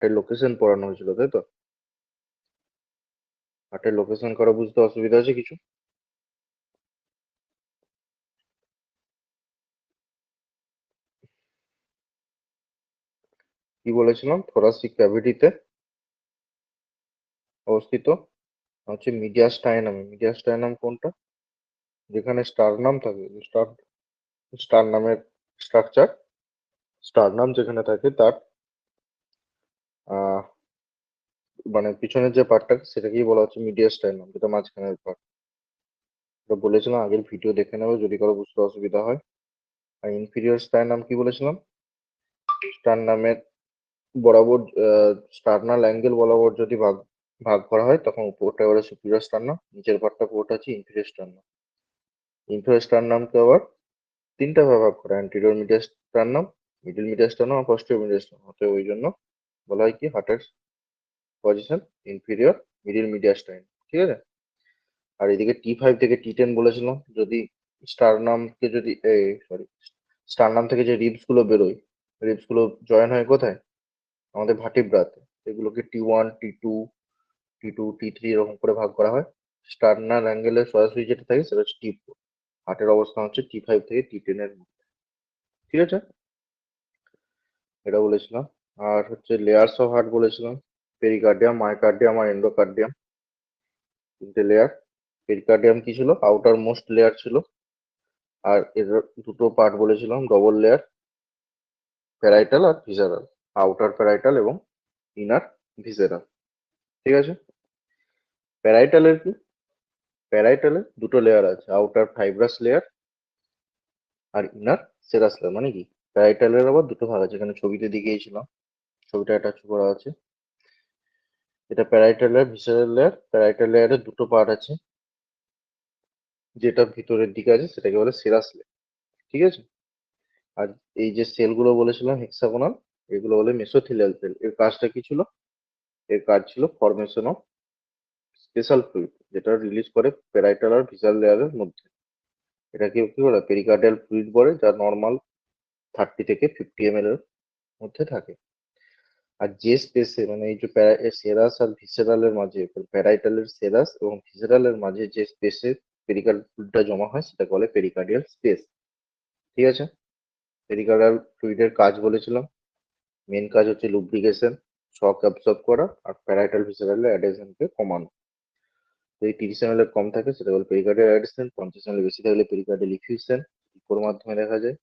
হার্টের লোকেশন পড়ানো হয়েছিল, তাই তো? হার্টের লোকেশন করা বুঝতে অসুবিধা আছে কিছু? কি বলেছিলাম? থোরাসিক ক্যাভিটিতে অবস্থিত হচ্ছে মিডিয়াস্টাইনাম। মিডিয়াস্টাইনাম কোনটা? যেখানে স্টারনাম থাকে, স্টার নামের স্ট্রাকচার, স্টার নাম যেখানে থাকে তার আহ মানে পিছনের যে পার্টটা সেটাকেই বলা হচ্ছে মিডিয়াস্টাইনাম, যেটা মাঝখানের পার্ট। এটা বলেছিলাম, আগের ভিডিও দেখে নেবে যদি কারো বুঝতে অসুবিধা হয়। আর ইনফিরিয়র স্টারনাম কি বলেছিলাম? স্টার নামের বরাবর স্টারনাল অ্যাঙ্গেল বরাবর যদি ভাগ ভাগ করা হয় তখন উপরটা এবারে সুপিরিয়র স্টারনাম, নিচের পার্টটা পুরোটা হচ্ছে ইনফিরিয়র স্টারনাম। ইনফিরিয়র স্টারনামকে আবার তিনটা ভাগে ভাগ করা: anterior mediastinum, middle mediastinum আর পস্টেরিয়র মিডিয়াস স্টারনাম। অতএব ওই জন্য বলা হয় কি হার্টের পজিশন ইনফিরিয়র মিডল মিডিয়াস্টাইন। ঠিক আছে? আর এদিকে T5 থেকে T10 বলেছিলাম, যদি স্টারনামকে যদি সরি, স্টারনাম থেকে যে রিবস গুলো বেরোয়, রিবস গুলো জয়েন হয় কোথায়? আমাদের ভার্টিব্রাতে। এগুলোকে T1 T2 T3 এরকম করে ভাগ করা হয়। স্টারনাল অ্যাঙ্গেলের সরাসরি যেটা থাকে সেটা হচ্ছে T4। হার্টের অবস্থান হচ্ছে T5 থেকে T10 এর মধ্যে। ঠিক আছে? এটা বলেছিলাম। আর হচ্ছে লেয়ার্স অফ হার্ট বলেছিলাম, পেরিকার্ডিয়াম, মায়োকার্ডিয়াম আর এন্ডোকার্ডিয়াম। তিনটে লেয়ার। পেরিকার্ডিয়াম কি ছিল? আউটার মোস্ট লেয়ার ছিল। আর এর দুটো পার্ট বলেছিলাম, ডবল লেয়ার, প্যারাইটাল আর ভিসারাল। আউটার প্যারাইটাল এবং ইনার ভিসেরাল। ঠিক আছে? প্যারাইটালের কি? প্যারাইটালে দুটো লেয়ার আছে, আউটার ফাইব্রাস লেয়ার আর ইনার সেরাস লেয়ার। মানে কি, প্যারাইটালের আবার দুটো ভাগ আছে, এখানে ছবিতে দেখিয়েছিলাম, ছবিটা অ্যাটাচ করা আছে। এটা parietal layer, visceral layer. Parietal লেয়ারের দুটো পার্ট আছে, যেটা ভিতরের দিকে আছে সেটাকে বলে সেরাস লেয়ার। ঠিক আছে? আর এই যে সেলগুলো বলেছিলাম হেক্সাগোনাল, এগুলো বলে মেসোথিলিয়াল সেল। এর কাজটা কি ছিল? এর কাজ ছিল ফরমেশন অফ স্পেশাল ফ্লুইড, যেটা রিলিজ করে প্যারাইটাল আর ভিসাল লেয়ারের মধ্যে। এটাকে কি বলে? পেরিকার্ডিয়াল ফ্লুইড বলে, যা নর্মাল 30 থেকে 50 ml এর মধ্যে থাকে। আর যে স্পেসে মানে এই যে সেরাস আর ভিসেরালের মাঝে, প্যারাইটালের সেরাস এবং ভিসেরালের মাঝে যে স্পেসে পেরিকার্ডিয়াল ফ্লুইডটা জমা হয় সেটা বলে পেরিকার্ডিয়াল স্পেস। ঠিক আছে? পেরিকার্ডিয়াল ফ্লুইডের কাজ বলেছিলাম, মেন কাজ হচ্ছে লুব্রিকেশন, শক অ্যাবসর্ব করা আর প্যারাইটাল ভিসেরালের অ্যাডহেশনকে কমানো। যদি 30 ml এর কম থাকে সেটা বলে পেরিকার্ডিয়াল অ্যাডহেশন, 50 ml বেশি থাকলে পেরিকার্ডিয়াল ইফিউশন। ইকোর মাধ্যমে দেখা যায়।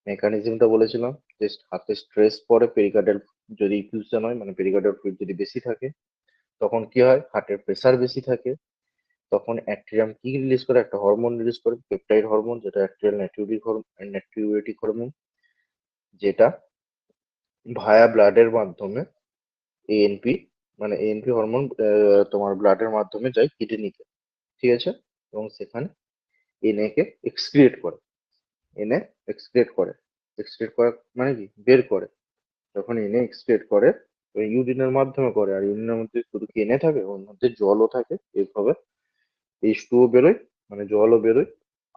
মেকানিজমটা বলেছিলাম, যে হাতে স্ট্রেস পড়ে পেরিকার্ডিয়াল, যদি ইফিউশন হয় মানে পেরিকার্ডিয়াল ফ্লুইড যদি বেশি থাকে তখন কি হয়? হার্টের প্রেসার বেশি থাকে, তখন অ্যাট্রিয়াম কি রিলিজ করে? একটা হরমোন রিলিজ করে, পেপটাইড হরমোন, যেটা অ্যাট্রিয়াল নাইট্রিউরেটিক হরমোন, যেটা ভায়া ব্লাডের মাধ্যমে এএনপি, মানে এএনপি হরমোন তোমার ব্লাডের মাধ্যমে যায় কিডনিতে। ঠিক আছে? এবং সেখানে এনএ কে এক্সক্রিয়েট করে। এনএ এক্সক্রিয়েট করে, এক্সক্রিয়েট করা মানে কি, বের করে। যখন এনএ এক্সক্রিয়েট করে, ওই ইউরিনের মাধ্যমে করে। আর ইউরিনের মধ্যে শুধু কি এনএ থাকে? ওর মধ্যে জলও থাকে। এইভাবে H2O বেরোয়, মানে জলও বেরোয়।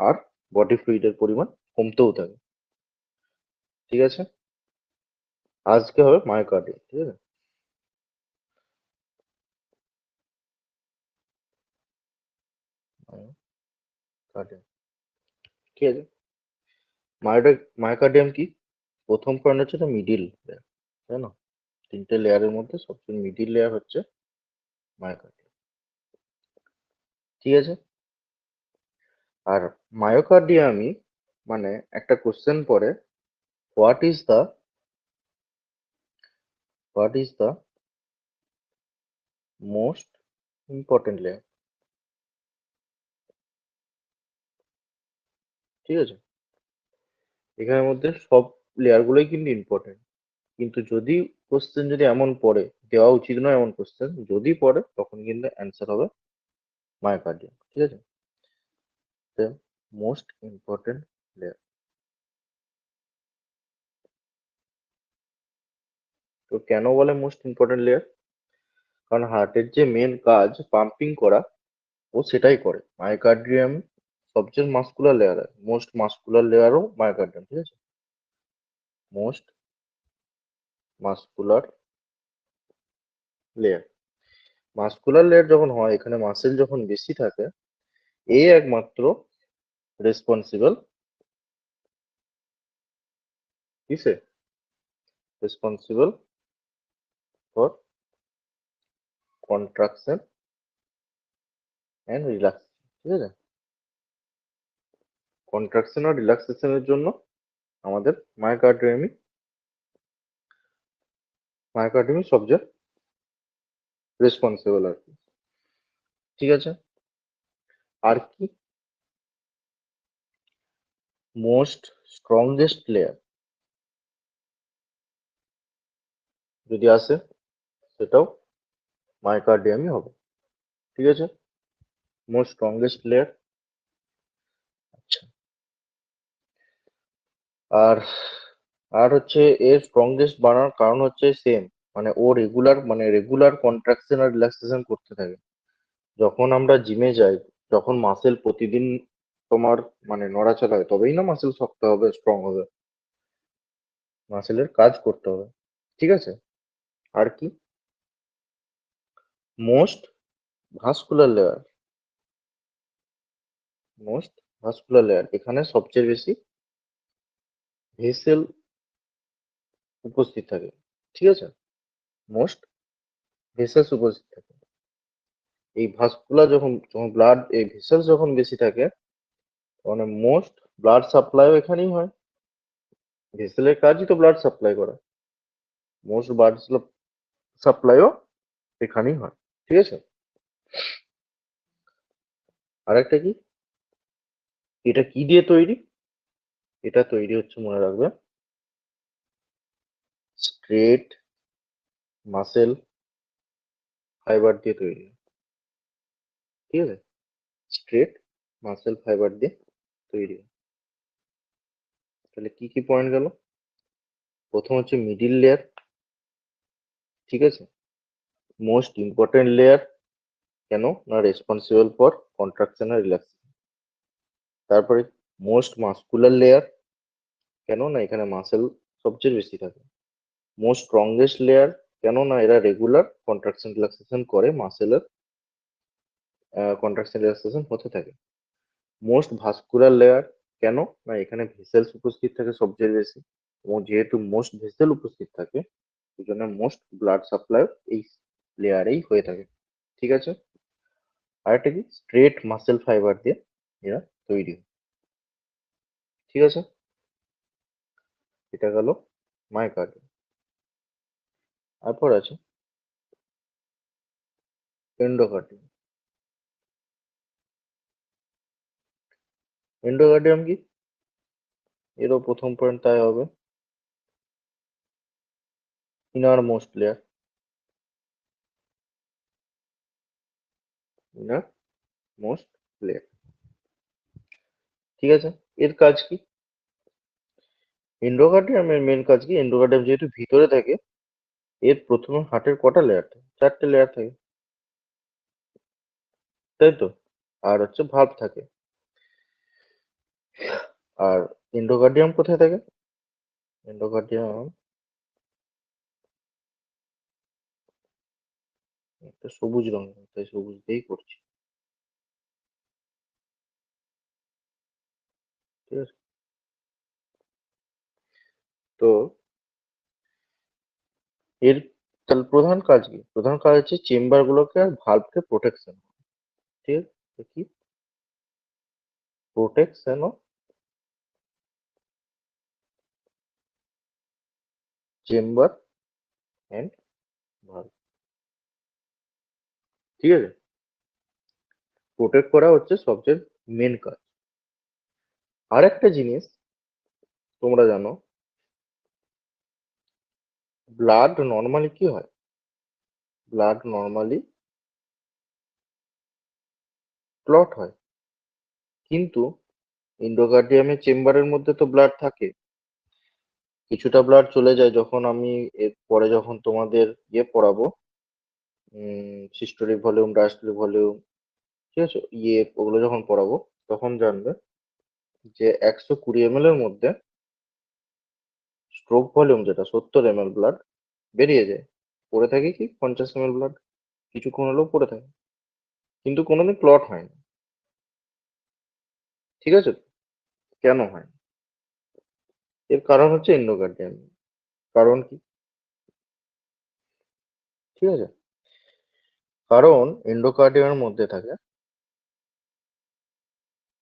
আর বডি ফ্লুইডের পরিমাণ কমতেও থাকে। ঠিক আছে? আজকে হবে মায়োকার্ডিয়াম। ঠিক আছে? মায়োকার্ডিয়াম। ঠিক আছে? মায়োকার্ডিয়াম কি? প্রথম পয়েন্ট হচ্ছে মিডিল লেয়ার, তাই না? তিনটে লেয়ারের মধ্যে সবচেয়ে মিডিল লেয়ার হচ্ছে মায়োকার্ডিয়াম। ঠিক আছে? আর মায়োকার্ডিয়ামই মানে একটা কোশ্চেন পড়ে, what is the what is the most important layer. ঠিক আছে? এখানের মধ্যে সব লেয়ার গুলোই কিন্তু ইম্পর্টেন্ট, কিন্তু যদি কোশ্চেন যদি এমন পড়ে, দেওয়া উচিত নয় এমন কোশ্চেন, যদি পড়ে তখন কিন্তু অ্যান্সার হবে মায়োকার্ডিয়াম। ঠিক আছে? Most important layer. তো কেন বলে মোস্ট ইম্পর্টেন্ট লেয়ার? কারণ হার্টের যে মেন কাজ পাম্পিং করা, ও সেটাই করে। মায়োকার্ডিয়াম সবচেয়ে মাস্কুলার লেয়ার, মোস্ট মাস্কুলার লেয়ারও মায়োকার্ডিয়াম। ঠিক আছে? Most muscular layer. Muscular layer যখন হয়, এখানে মাসেল যখন বেশি থাকে, এই একমাত্র রেসপন্সিবল কিসে, responsible for contraction and relaxation. ঠিক আছে, কন্ট্রাকশন আর রিল্যাক্সেশনের জন্য আমাদের মায়োকার্ডিয়ামি সবচেয়ে রেসপন্সিবল আর কি। ঠিক আছে, আর কি, মোস্ট স্ট্রংগেস্ট লেয়ার যদি আসে, সেটাও মায়োকার্ডিয়ামই হবে। ঠিক আছে, মোস্ট স্ট্রংগেস্ট লেয়ার। আচ্ছা, আর আর হচ্ছে এর স্ট্রংগেস্ট বানানোর কারণ হচ্ছে সেম, মানে ও রেগুলার কন্ট্রাকশন আর রিল্যাক্সেশন করতে থাকে। যখন আমরা জিমে যাই, যখন মাসেল প্রতিদিন তোমার মানে নড়াচড়া হয়, তবেই না মাসেল শক্ত হবে, স্ট্রং হবে, মাসেলের কাজ করতে হবে। ঠিক আছে, আর কি, most vascular layer, most vascular layer, এখানে সবচেয়ে বেশি ভেসেল উপস্থিত থাকে। ঠিক আছে, মোস্ট ভেসেলস উপস্থিত থাকে। এই ভাস্কুলার যখন যখন ব্লাড, এই ভেসেলস যখন বেশি থাকে, মানে মোস্ট ব্লাড সাপ্লাইও এখানেই হয়। ভেসেলের কাজই তো ব্লাড সাপ্লাই করা, মোস্ট ব্লাড সাপ্লাইও এখানেই হয়। ঠিক আছে, আর একটা কি, এটা কি দিয়ে তৈরি, এটা তৈরি হচ্ছে মনে রাখবে স্ট্রেট মাসেল ফাইবার দিয়ে তৈরি। ঠিক আছে, স্ট্রেট মাসেল ফাইবার দিয়ে তৈরি। তাহলে কি কি পয়েন্ট গেল, প্রথম হচ্ছে মিডিল লেয়ার। ঠিক আছে, মোস্ট ইম্পর্টেন্ট লেয়ার, কেন না রেসপন্সিবল ফর কন্ট্রাকশন আর রিল্যাক্সেশন। তারপরে মোস্ট মাস্কুলার লেয়ার, কেন না এখানে মাসেল সবচেয়ে বেশি থাকে। মোস্ট স্ট্রংগেস্ট লেয়ার, কেন না এরা রেগুলার কন্ট্রাকশন রিল্যাক্সেশন করে, মাসেলের কন্ট্রাকশন রিল্যাক্সেশন হতে থাকে। মোস্ট ভাস্কুলার লেয়ার, কেন না এখানে ভেসেলস উপস্থিত থাকে সবচেয়ে বেশি, এবং যেহেতু মোস্ট ভেসেল উপস্থিত থাকে, সেই জন্য মোস্ট ব্লাড সাপ্লাই এই লেয়ারেই হয়ে থাকে। ঠিক আছে, আর একটা কি, স্ট্রেট মাসেল ফাইবার দিয়ে এরা তৈরি হয়। ঠিক আছে, এটা গেল মায়োকার্ডিয়াম। তারপর আছে এন্ডোকার্ডিয়াম। এন্ডোকার্ডিয়াম কি, এরও প্রথম পয়েন্ট তাই হবে, inner most layer, inner most layer. ঠিক আছে, এর কাজ কি, এন্ডোকার্ডিয়ামের মেন কাজ কি, এন্ডোকার্ডিয়াম যেহেতু ভিতরে থাকে, এর প্রথমে হার্টের কটা লেয়ার থাকে, 4টে লেয়ার থাকে, তাই তো, আর হচ্ছে ভালভ থাকে। আর এন্ডোকার্ডিয়াম কোথায় থাকে, এন্ডোকার্ডিয়াম একটা সবুজ রঙ, তাই সবুজ দিয়েই করছি। ঠিক আছে, তো এর তাহলে প্রধান কাজ কি, প্রধান কাজ হচ্ছে চেম্বার গুলোকে আর ভালভকে প্রোটেকশন। ঠিক আছে, তো কি, protection of chamber and valve. ঠিক আছে, প্রোটেক্ট করা হচ্ছে সবচেয়ে মেন কাজ। আর একটা জিনিস তোমরা জানো, ব্লাড নর্মালি কি হয়, ব্লাড নর্মালি ক্লট হয়, কিন্তু এন্ডোকার্ডিয়ামের চেম্বারের মধ্যে তো ব্লাড থাকে, কিছুটা ব্লাড চলে যায় যখন আমি এর পরে যখন তোমাদের ইয়ে পড়াবো, সিস্টোলিক ভলিউম, ডায়াস্টোলিক ভলিউম, ঠিক আছে, ওগুলো যখন পড়াবো, তখন জানবে যে 120 ml এর মধ্যে স্ট্রোক ভলিউম যেটা 70 ml ব্লাড বেরিয়ে যায়। পড়ে থাকে কি 50 ml ব্লাড, কিছুক্ষণ হলেও পড়ে থাকে, কিন্তু কোনোদিন ক্লট হয় না। ঠিক আছে? কেন হয় না? এর কারণ হচ্ছে এন্ডোকার্ডিয়াম। কারণ কি? ঠিক আছে, কারণ এন্ডোকার্ডিয়ামের মধ্যে থাকে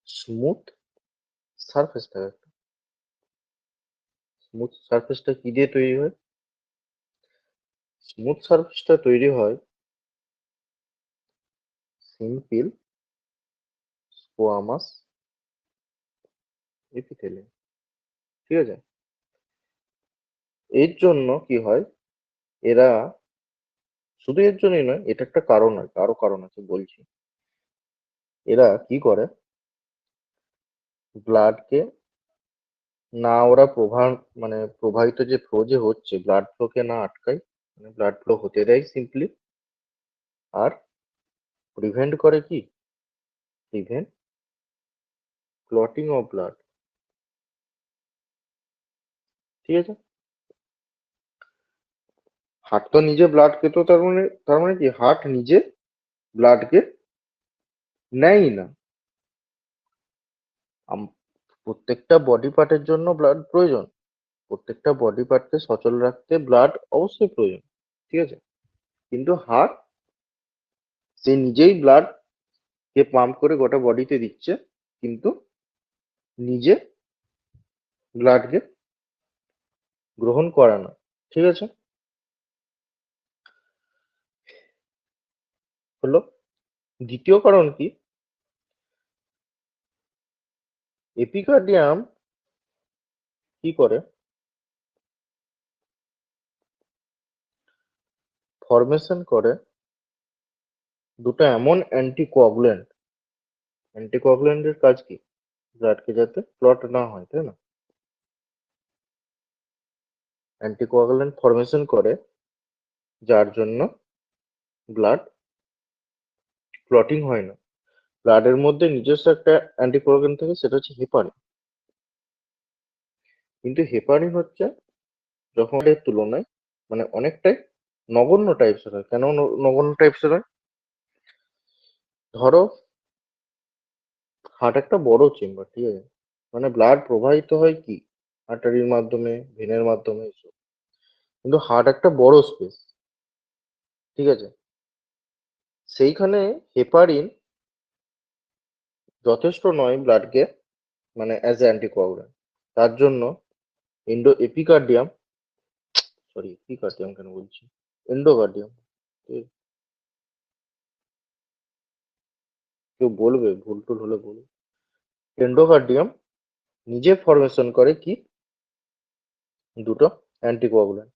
স্মুথ সারফেস থাকে। স্মুথ সারফেসটা কি দিয়ে তৈরি হয়? স্মুথ সারফেসটা তৈরি হয় সিম্পল স্কোয়ামাস এপিথেলিয়াম। ঠিক আছে, এর জন্য কি হয়, এরা শুধু এর জন্যই নয়, এটা একটা কারণ আছে, আরো কারণ আছে বলছি। এরা কি করে, ব্লাডকে না ওরা মানে প্রবাহিত যে ফ্লো যে হচ্ছে, ব্লাড ফ্লোকে না আটকায়, মানে ব্লাড ফ্লো হতে দেয় সিম্পলি, আর প্রিভেন্ট করে কি, প্রিভেন্ট ক্লটিং অফ ব্লাড। ঠিক আছে, হার্ট তো নিজে ব্লাডকে তো তার মানে কি, হার্ট নিজে ব্লাডকে নেয় না। প্রত্যেকটা বডি পার্টের জন্য ব্লাড প্রয়োজন, প্রত্যেকটা বডি পার্টকে সচল রাখতে ব্লাড অবশ্যই প্রয়োজন। ঠিক আছে, কিন্তু হার্ট সে নিজেই ব্লাড কে পাম্প করে গোটা বডিতে দিচ্ছে, কিন্তু নিজে ব্লাডকে গ্রহণ করে না। ঠিক আছে, হলো। দ্বিতীয় কারণ কি, এপিকার্ডিয়াম কি করে, ফরমেশন করে দুটো এমন অ্যান্টিকোয়াগুল্যান্ট। অ্যান্টিকোয়াগুল্যান্টের কাজ কি, ব্লাডকে যাতে ক্লট না হয়, তাই না? অ্যান্টিকোয়াগুল্যান্ট ফরমেশন করে, যার জন্য ব্লাড ক্লটিং হয় না। ব্লাডের মধ্যে নিজস্ব একটা অ্যান্টিকোয়াগুল্যান্ট থাকে, সেটা হচ্ছে হেপারিন। কিন্তু হেপারিন হচ্ছে যখন এর তুলনায় মানে অনেকটাই নগণ্য টাইপসের হয়। কেন নগণ্য টাইপসের হয়? ধরো হার্ট একটা বড় চেম্বার, ঠিক আছে, মানে ব্লাড প্রবাহিত হয় কি আর্টারির মাধ্যমে, ভেনের মাধ্যমে এসব। কিন্তু হার্ট একটা বড় স্পেস, ঠিক আছে, সেইখানে হেপারিন যথেষ্ট নয় ব্লাডকে মানে অ্যাজ এ অ্যান্টিকোয়াগুল্যান্ট। তার জন্য এপিকার্ডিয়াম, সরি এপিকার্ডিয়াম কেন বলছি, এন্ডোকার্ডিয়াম, কেউ বলবে, ভুল টুল হলে বলবে। এন্ডোকার্ডিয়াম নিজে ফরমেশন করে কি, দুটো অ্যান্টিকোয়াগুল্যান্ট।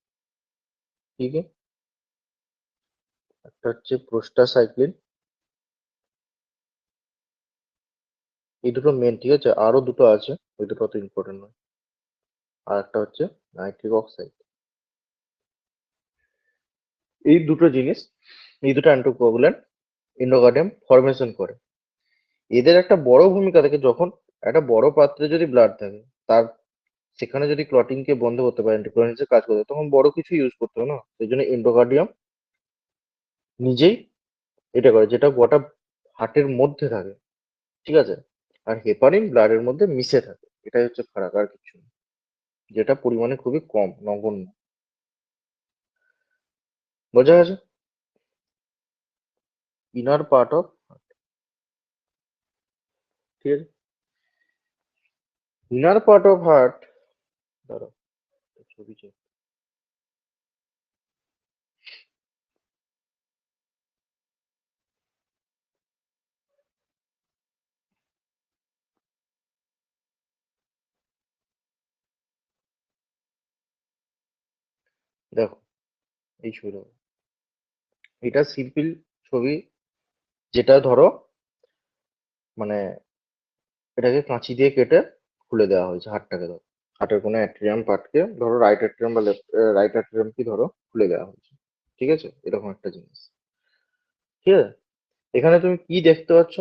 কি কি? একটা হচ্ছে প্রোস্টাসাইক্লিন, এই দুটো মেন, ঠিক আছে, আরো দুটো আছে, ওই দুটো অত ইম্পর্টেন্ট নয়। আর একটা হচ্ছে নাইট্রিক অক্সাইড। এই দুটো জিনিস, এই দুটো অ্যান্টিকোয়াগুল্যান্ট এন্ডোকার্ডিয়াম ফরমেশন করে। এদের একটা বড় ভূমিকা থাকে, যখন একটা বড় পাত্রে যদি ব্লাড থাকে, তার সেখানে যদি ক্লটিং কে বন্ধ করতে পারে, অ্যান্টিকোয়াগুল্যান্ট হিসেবে কাজ করতে, তখন বড় কিছু ইউজ করতে হবে না, সেই জন্য এন্ডোকার্ডিয়াম নিজেই এটা করে, যেটা গোটা হার্টের মধ্যে থাকে। ঠিক আছে, আর হেপারিন ব্লাডের মধ্যে মিশে থাকে, এটাই হচ্ছে ফারাক, আর কিছু না। যেটা পরিমাণে খুবই কম, নগণ্য। বোঝা গেছে? ইনার পার্ট অফ, ঠিক আছে, ইনার পার্ট অফ হার্ট। দাঁড়াও, ছবি চেক, দেখো এই ছবি দেখো। এটা সিম্পল ছবি, যেটা ধরো মানে এটাকে কাঁচি দিয়ে কেটে খুলে দেওয়া হয়েছে হাড়টাকে। ধরো হার্টের কোনো অ্যাট্রিয়াম পার্টকে, ধরো রাইট অ্যাট্রিয়াম বা লেফট, রাইট অ্যাট্রিয়াম কি ধরো খুলে দেওয়া হয়েছে। ঠিক আছে, এরকম একটা জিনিস। ঠিক আছে, এখানে তুমি কি দেখতে পাচ্ছ,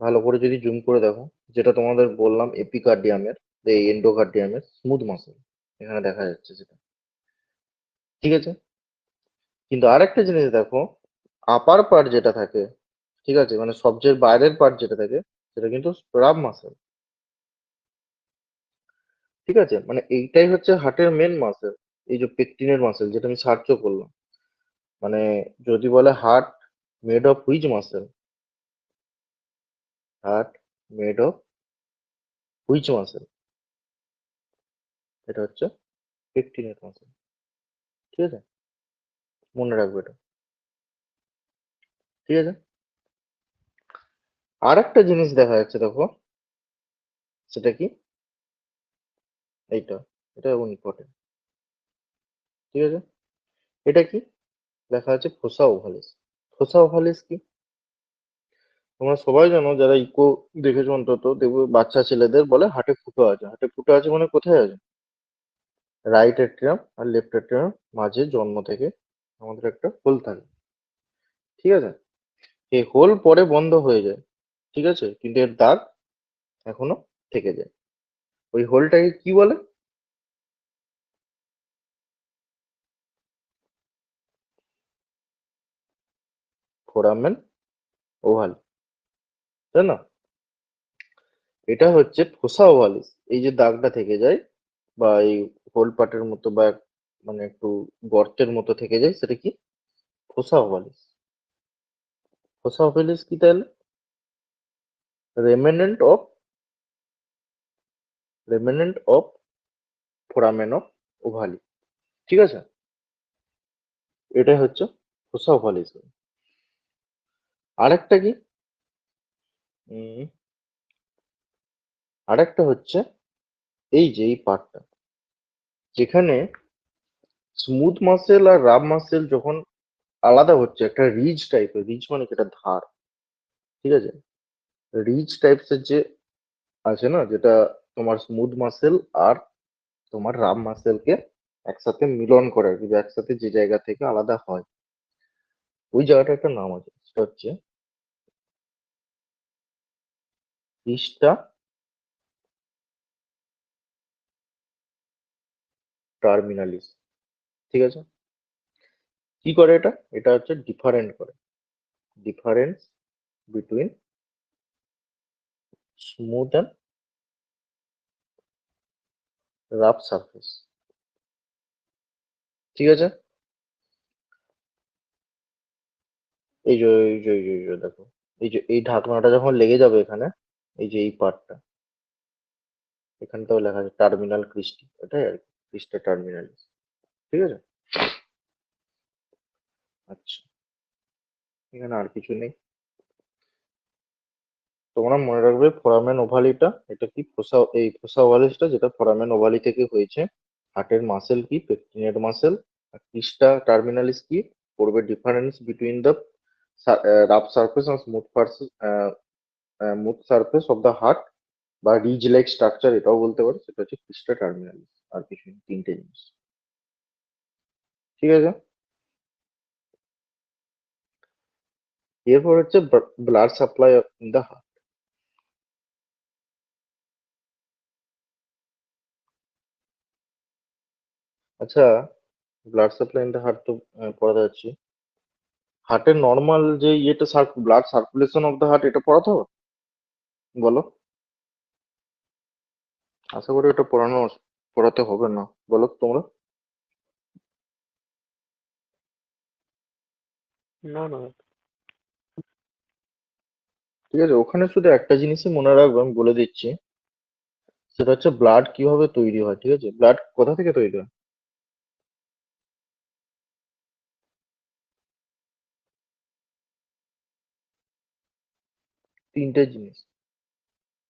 ভালো করে যদি জুম করে দেখো, যেটা তোমাদের বললাম এপিকার্ডিয়ামের, এই এন্ডোকার্ডিয়ামের স্মুথ মাসল এখানে দেখা যাচ্ছে সেটা। ঠিক আছে, কিন্তু আরেকটা জিনিস দেখো, আপার পার্ট যেটা থাকে, ঠিক আছে, মানে সবচেয়ে বাইরের পার্ট যেটা থাকে, সেটা কিন্তু রাব মাসেল। ঠিক আছে, মানে এইটাই হচ্ছে হার্টের মেন মাসেল। এই যে পেকটিনের মাসেল, যেটা আমি সার্চও করলাম, মানে যদি বলে heart made of which muscle, heart made of which muscle, এটা হচ্ছে পেকটিনের মাসেল। ঠিক আছে, মনে রাখবে এটা। ঠিক আছে, আর একটা জিনিস দেখা যাচ্ছে দেখো, সেটা কি, এইটা, এটা ইম্পর্টেন্ট। ঠিক আছে, এটা কি, দেখা যাচ্ছে ফোসা ওভালিস। ফোসা ওভালিস কি, তোমরা সবাই জানো, যারা ইকো দেখেছো অন্তত, দেখবে বাচ্চা ছেলেদের বলে হার্টে ফুটো আছে। হার্টে ফুটো আছে মানে কোথায় আছে? রাইট এট্রিয়াম আর লেফট এট্রিয়াম মাঝে জন্ম থেকে আমাদের একটা হোল থাকে। ঠিক আছে, এই হোল পরে বন্ধ হয়ে যায়। ঠিক আছে, কিন্তু এর দাগ এখনো থেকে যায়। ওই হোলটাকে কি বলে? ফোরামেন ওভাল, তাই না? এটা হচ্ছে ফোসা ওভালিস। এই যে দাগটা থেকে যায়, বা এই হোল পাটের মতো, বা মানে একটু গর্তের মতো থেকে যায়, সেটা কি? ফোসা ওভালিস। ফোসা ওভালিস কি তাহলে? Remnant of, remnant of foramen of ovale. ঠিক আছে, এটাই হচ্ছে ফোসা ওভালিস। আরেকটা কি, উম, আরেকটা হচ্ছে এই যে এই পার্টটা, যেখানে স্মুথ মাসেল আর রাব মাসেল যখন আলাদা হচ্ছে, একটা রিজ টাইপের, রিজ মানে কি, এটা ধার। ঠিক আছে, রিজ টাইপসের যে আছে না, যেটা তোমার স্মুথ মাসেল আর তোমার রাব মাসেলকে একসাথে মিলন করে আর কি, যে একসাথে যে জায়গা থেকে আলাদা হয়, ওই জায়গাটা একটা নাম আছে, সেটা হচ্ছে ক্রিস্টা টার্মিনালিস। ঠিক আছে, কি করে এটা? এটা হচ্ছে ডিফারেন্ট করে, difference between smooth and rough surface. ঠিক আছে, এই যে দেখো, এই যে এই ঢাকনাটা যখন লেগে যাবে এখানে, এই যে এই পার্টটা, এখানটাও লেখা আছে টার্মিনাল ক্রিস্টি, এটাই আর কি, ক্রিস্টা টার্মিনালিস। ঠিক আছে, আচ্ছা, এখানে আর কিছু নেই। তোমরা মনে রাখবে ফোরামেন ওভালিটা, এটা কি, ফোসা, এই ফোসা ওভালিসটা যেটা ফোরামেন ওভালি থেকে হয়েছে। হার্টের মাসেল কি, পেকটিনেট মাসেল। আর ক্রিস্টা টার্মিনালিস কি, করবে difference between the rough surface আর smooth surface of the heart, বা রিজ লাইক স্ট্রাকচার এটাও বলতে পারো, সেটা হচ্ছে ক্রিস্টা টার্মিনালিস। আর কিছু নেই, তিনটে জিনিস। ঠিক আছে, এরপর হচ্ছে blood supply in the heart. আচ্ছা, blood supply in the heart তো পড়াতে যাচ্ছি, হার্টের নর্মাল যে ইয়েটা, blood circulation of the heart, এটা পড়াতে হবে? বলো, আশা করি এটা পড়াতে হবে না, বলো তোমরা। না না, ঠিক আছে, ওখানে শুধু একটা জিনিসই মনে রাখবে, আমি বলে দিচ্ছি, সেটা হচ্ছে ব্লাড কিভাবে তৈরি হয়। ঠিক আছে, ব্লাড কোথা থেকে তৈরি হয়? তিনটে জিনিস,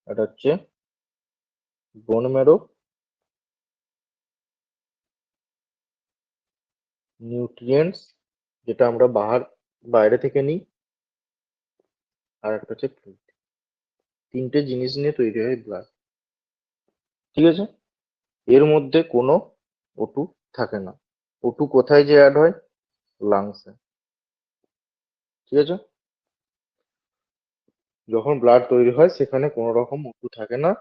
এটা হচ্ছে বোন ম্যারো, নিউট্রিয়েন্টস যেটা আমরা বাইরে থেকে নিই, আর একটা হচ্ছে fluid। তিনটে জিনিস নিয়ে তৈরি হয় ব্লাড। ঠিক আছে, এর মধ্যে কোনো ওটু থাকে না। ওটু কোথায় যে অ্যাড হয়? লাংসে। ঠিক আছে, যখন ব্লাড তৈরি হয় সেখানে কোনো রকম ওটু থাকে না।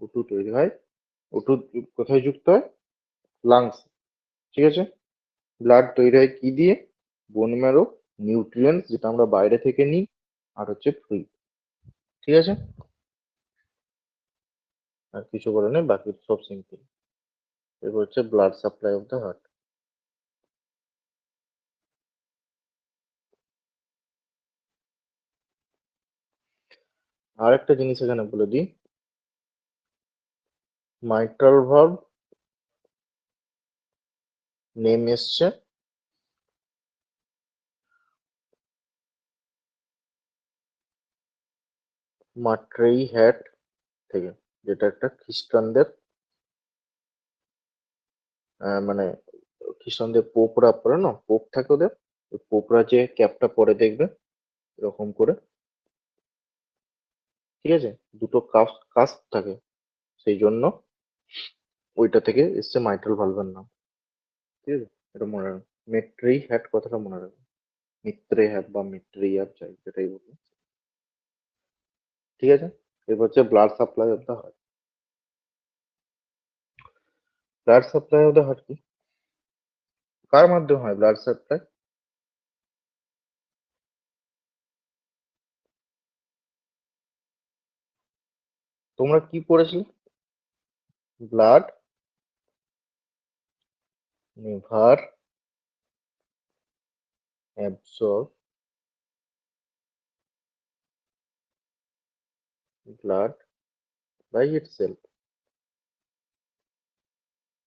ওটু তৈরি হয়, ওটু কোথায় যুক্ত হয়? লাংস। ঠিক আছে, ব্লাড তৈরি হয় কি দিয়ে? বোন ম্যারো, নিউট্রিয়েন্টস যেটা আমরা বাইরে থেকে নিই, আর হচ্ছে ফ্লুইড। ঠিক আছে, আর কিছু করে নেই, বাকি সব সিম্পল। এবার হচ্ছে blood supply of the heart. আর একটা জিনিস এখানে বলে দিই, মাইট্রাল ভালভ নেম এসছে মাট্রেই হ্যাট থেকে, যেটা একটা খ্রিস্টানদের মানে খ্রিস্টানদের পোপরা পরে না, পোপ থাকে ওদের, ওই পোপরা যে ক্যাপটা পরে দেখবে এরকম করে, ঠিক আছে, দুটো কাস্ট কাস্ট থাকে, সেই জন্য ওইটা থেকে এসছে মাইট্রাল ভালভের নাম। ঠিক আছে, এটা মনে রাখবে, মেট্রেই হ্যাট কথাটা মনে রাখবে, মিত্রে হ্যাট বা মিত্রেই হ্যাট চাই যেটাই বলবো। ঠিক আছে, এবার হচ্ছে blood supply of the heart. Blood supply of the heart কি, কার মাধ্যমে হয় ব্লাড সাপ্লাই? তোমরা কি পড়েছিলে? Blood never absorb blood by itself.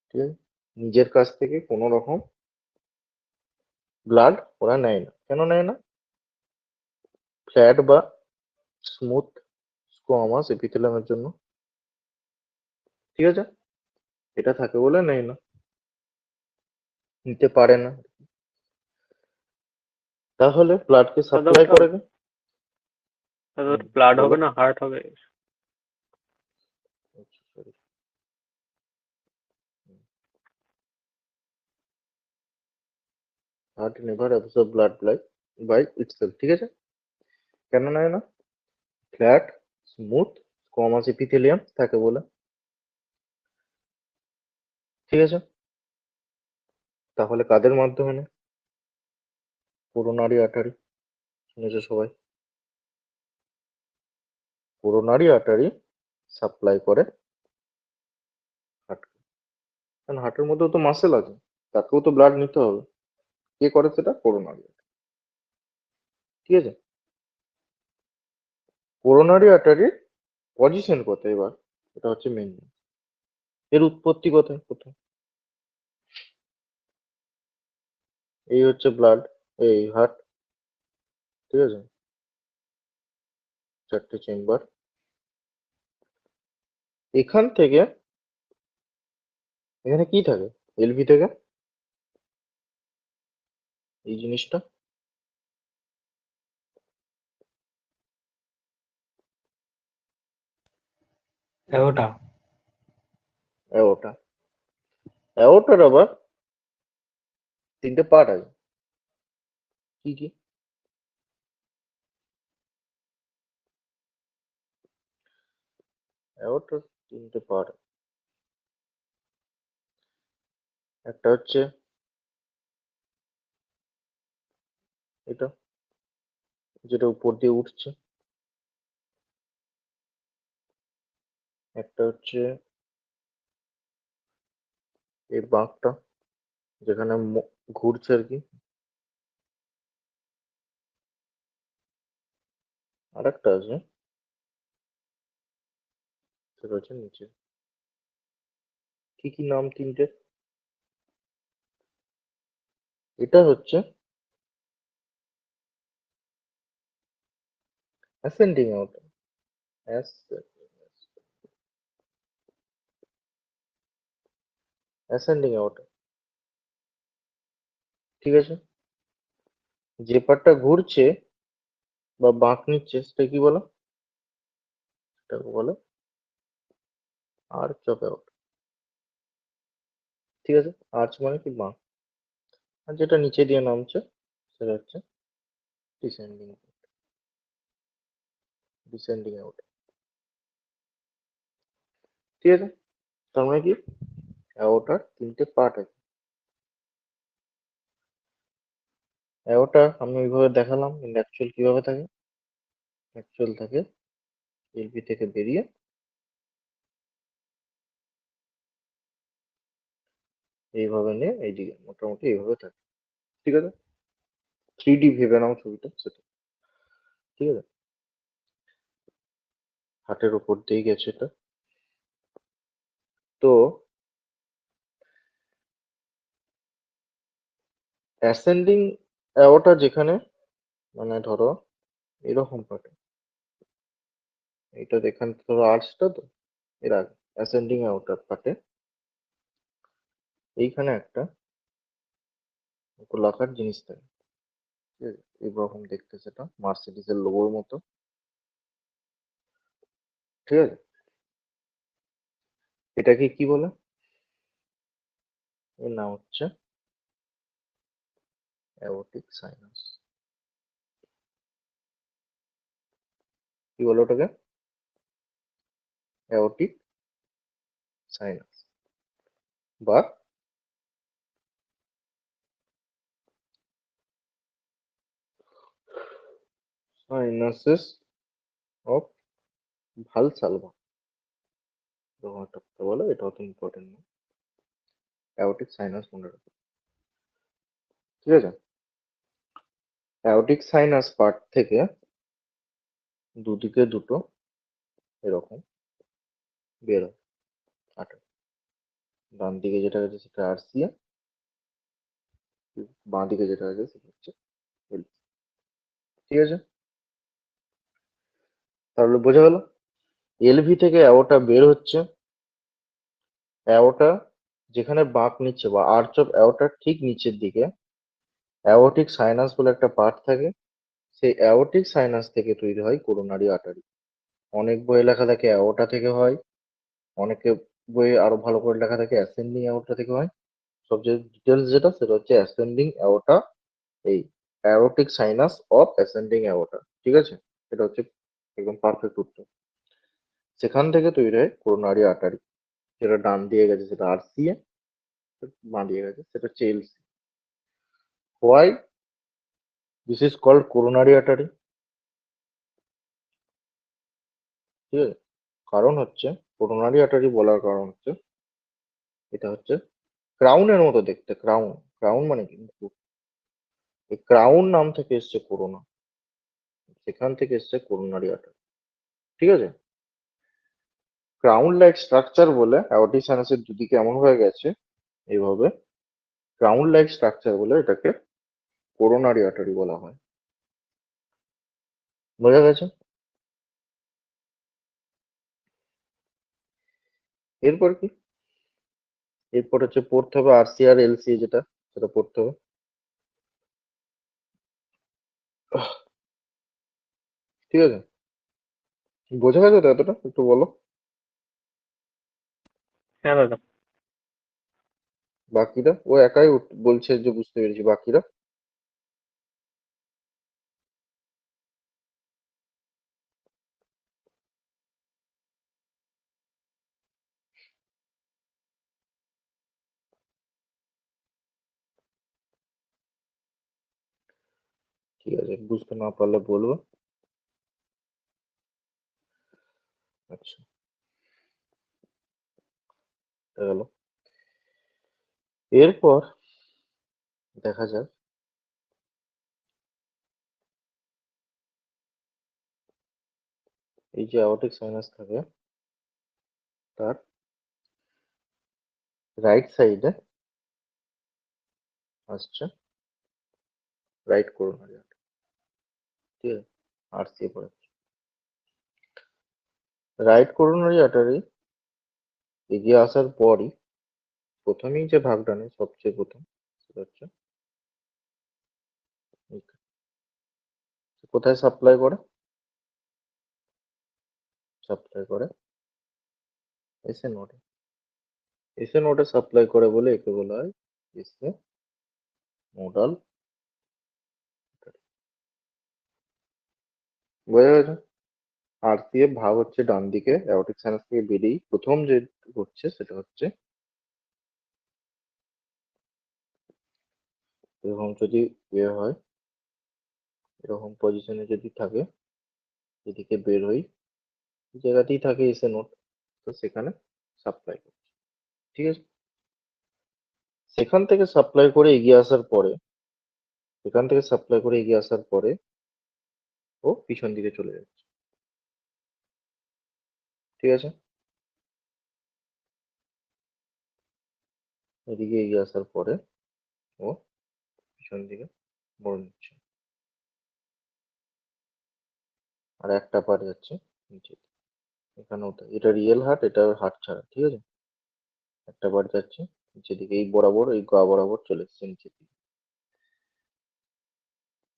ঠিক আছে, নিজের কাছ থেকে কোনো রকম ব্লাড ওরা নেয় না। কেন নেয় না? ফ্ল্যাট বা স্মুথ স্কোয়ামাস এপিথেলিয়ামের জন্য। ঠিক আছে, এটা থাকে বলে নেয় না, নিতে পারে না। তাহলে ব্লাডকে দাদা সাপ্লাই ওটা করে কে? দাদা ওটা ব্লাড বলো। হবে না হার্ট হবে? আচ্ছা, sorry। Heart never absorb blood by itself. ঠিক আছে, কেন নেয় না? ফ্ল্যাট স্মুথ স্কোয়ামাস এপিথেলিয়াম থাকে বলে। ঠিক আছে, তাহলে কাদের মাধ্যমে নেয়? কোরোনারি আর্টারি, শুনেছো সবাই? কোরোনারি আর্টারি সাপ্লাই করে হার্টকে, কারণ হার্টের মধ্যেও তো মাসেল আছে, তাকেও তো ব্লাড নিতে হবে। কে করে সেটা? কোরোনারি। ঠিক আছে, কোরোনারি আর্টারির পজিশন কোথায় এবার, এটা হচ্ছে মেন। এর উৎপত্তি কোথায় কোথায়? এই হচ্ছে ব্লাড, এই হার্ট। ঠিক আছে, চারটে চেম্বার, এখান থেকে এখানে কি থাকে? এলভি থেকে এই জিনিসটা, ওটা অ্যাওর্টা। অ্যাওর্টার আবার তিনটে পার্ট আছে। কি কি? অ্যাওর্টার তিনটে পার্ট, একটা হচ্ছে এটা, যেটা উপর দিয়ে উঠছে, একটা হচ্ছে এই বাঁকটা যেখানে ঘুরছে আর কি, আর একটা আছে সেটা হচ্ছে নিচে। কি কি নাম তিনটে? এটা হচ্ছে অ্যাসেন্ডিং আউট, অ্যাসেন্ডিং আউট। ঠিক আছে, যে পার্টটা ঘুরছে বা বাঁক নিচ্ছে সেটা কি বলো? সেটাকে বলো আর্চ অফ আউট। ঠিক আছে, আর্চ মানে কি? বাঁক। আর যেটা নিচে দিয়ে নামছে সেটা হচ্ছে ডিসেন্ডিং, ডিসেন্ডিং আউট। ঠিক আছে, তার মানে কি ওটার তিনটে পার্ট আছে। অ্যাওর্টা আমি ওইভাবে দেখালাম, কিন্তু অ্যাকচুয়াল কিভাবে থাকে? অ্যাকচুয়াল থাকে এলভি থেকে বেরিয়ে এইভাবে নিয়ে এইদিকে মোটামুটি এইভাবে থাকে। ঠিক আছে, 3D ভেবে নাও ছবিটা সেটা। ঠিক আছে, হার্টের উপর দিয়ে গেছে এটা। তো অ্যাসেন্ডিং অ্যাওর্টা যেখানে, মানে ধরো এরকম পার্টে, এটা এখান থেকে ধরো আর্চটা, তো এর আগে অ্যাসেন্ডিং অ্যাওর্টার পার্টে এইখানে একটা গোলাকার জিনিস থাকে। ঠিক আছে, এইরকম দেখতে, সেটা মার্সিডিজের লোগোর মতো। ঠিক আছে, এটাকে কি বলে? এর নাম হচ্ছে অ্যাওর্টিক সাইনাস। কি বলে ওটাকে? অ্যাওর্টিক সাইনাস বা সাইনাসেস অফ ভালসালভা, এরকম একটা কথা বলে। এটা অত ইম্পর্টেন্ট না, অ্যাওর্টিক সাইনাস মনে রাখো। ঠিক আছে, অ্যাওর্টিক সাইনাস পার্ট থেকে দুদিকে দুটো এরকম বের হয় আঠা। ডান দিকে যেটা আছে সেটা আরসিএ, বাঁ দিকে যেটা আছে সেটা হচ্ছে এলভি। ঠিক আছে, তাহলে বোঝা গেল এলভি থেকে অ্যাওর্টা বের হচ্ছে। অ্যাওর্টা যেখানে বাঁক নিচ্ছে বা আর্চ অফ অ্যাওর্টার ঠিক নিচের দিকে অ্যাওর্টিক সাইনাস বলে একটা পার্ট থাকে। সেই অ্যাওর্টিক সাইনাস থেকে তৈরি হয় করোনারি আর্টারি। অনেক বইয়ে লেখা থাকে অ্যাওর্টা থেকে হয়, অনেকে বইয়ে আরো ভালো করে লেখা থাকে অ্যাসেন্ডিং অ্যাওর্টা থেকে হয়। সবচেয়ে ডিটেলস যেটা সেটা হচ্ছে অ্যাসেন্ডিং অ্যাওর্টা, এই aortic sinus of ascending aorta. ঠিক আছে, এটা হচ্ছে একদম পারফেক্ট উত্তর। সেখান থেকে তৈরি হয় করোনারি আর্টারি, যেটা ডান দিয়ে গেছে সেটা আরসিএ, বাঁ দিয়ে গেছে সেটা হচ্ছে LC. Why this is called coronary artery? ঠিক আছে, কারণ হচ্ছে করোনারি আর্টারি বলার কারণ হচ্ছে এটা হচ্ছে ক্রাউনের মতো দেখতে। ক্রাউন, ক্রাউন মানে কি মুকুট। এই ক্রাউন নাম থেকে এসছে করোনা, সেখান থেকে এসছে করোনারি আর্টারি। ঠিক আছে, ক্রাউন লাইক স্ট্রাকচার বলে অ্যাওর্টিক সাইনাসের দুদিকে এমন হয়ে গেছে এইভাবে, ক্রাউন লাইক স্ট্রাকচার বলে এটাকে করোনারি আর্টারি বলা হয়। বোঝা গেছে? এরপর কি? এরপর হচ্ছে পড়তে হবে আরসি আর এলসি, যেটা সেটা পড়তে হবে। ঠিক আছে, বোঝা গেছে তো এতটা? একটু বলো। হ্যাঁ দাদা। বাকিরা ও একাই বলছে যে বুঝতে পেরেছি, বাকিরা? ঠিক আছে, বুঝতে না পারলে বলবো। আচ্ছা, এটা গেল। এরপর দেখা যাক এই যে অ্যাওর্টিক সাইনাস থাকে তার রাইট সাইডে আসছে রাইট করোনারি আর্টারি। ঠিক আছে, আরসি পড়ে রাইট করোনারি আর্টারি এগিয়ে আসার পরই প্রথমেই যে ভাগটা নেই সবচেয়ে প্রথম, সেটা হচ্ছে এইটা। কোথায় সাপ্লাই করে? সাপ্লাই করে এসএ নোডে। এসএ নোডে সাপ্লাই করে বলে একে বলা হয় এসএ নোডাল। বোঝা গেছে? আরসিএফ ভাগ হচ্ছে ডান দিকে অ্যাওর্টিক সাইনাস থেকে বেরিয়ে প্রথম যে হচ্ছে সেটা হচ্ছে এরকম যদি ইয়ে হয় এরকম পজিশনে যদি থাকে, এদিকে বের হই, জায়গাতেই থাকে এসে নোট, তো সেখানে সাপ্লাই করছে। ঠিক আছে, সেখান থেকে সাপ্লাই করে এগিয়ে আসার পরে, ও পিছন দিকে চলে যাচ্ছে। ঠিক আছে, এদিকে এগিয়ে আসার পরে ও পিছন দিকে মোড় নিচ্ছে, আর একটা পার যাচ্ছে নিচে। এখানেও তাই, এটা রিয়েল হার্ট, এটা হার্ট ছাড়া। ঠিক আছে, একটা বার যাচ্ছে নিচের দিকে, এই বরাবর, এই গা বরাবর চলে এসছে নিচের দিকে।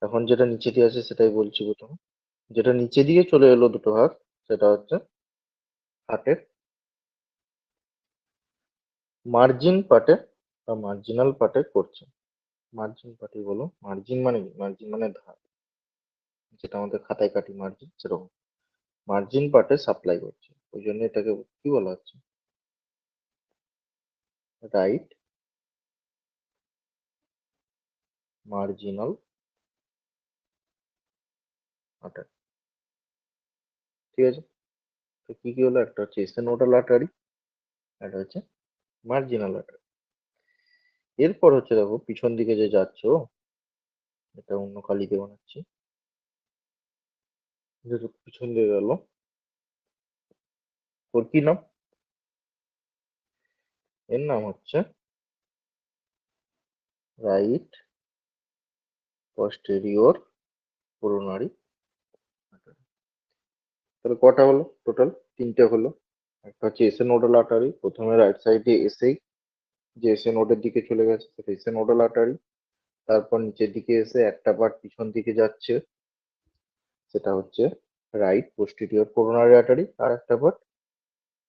এখন যেটা নিচে দিয়ে আছে সেটাই বলছি প্রথমে। যেটা নিচে দিয়ে চলে এলো দুটো হাত, সেটা হচ্ছে হার্টের মার্জিন পার্টে বা মার্জিনাল পার্টে করছে। মার্জিন পার্টি বলো, মার্জিন মানে কি? মার্জিন মানে ধার, যেটা আমাদের খাতায় কাটি মার্জিন, সেরকম মার্জিন পার্টে সাপ্লাই করছে। ওই জন্য এটাকে কি বলা হচ্ছে? Right marginal artery. ঠিক আছে, তো কি কি হলো? একটা হচ্ছে এসেনোডাল আর্টারি, একটা হচ্ছে মার্জিনাল আর্টারি। এরপর হচ্ছে দেখো পিছন দিকে যে যাচ্ছে, এটা অন্য কালি দিয়ে বানাচ্ছি, যেহেতু পিছন দিকে গেল, ওর কি নাম? এর নাম হচ্ছে রাইট পস্টেরিয়র কোরোনারি আর্টারি। তাহলে কটা হলো টোটাল? তিনটে হলো। একটা হচ্ছে এসেনোডাল আর্টারি, প্রথমে রাইট সাইডে এসেই যে এসেনোডের দিকে চলে গেছে সেটা এসেনোডাল আর্টারি। তারপর নিচের দিকে এসে একটা পার্ট পিছন দিকে যাচ্ছে, সেটা হচ্ছে রাইট পোস্টেরিয়র কোরোনারি আর্টারি। আর একটা পার্ট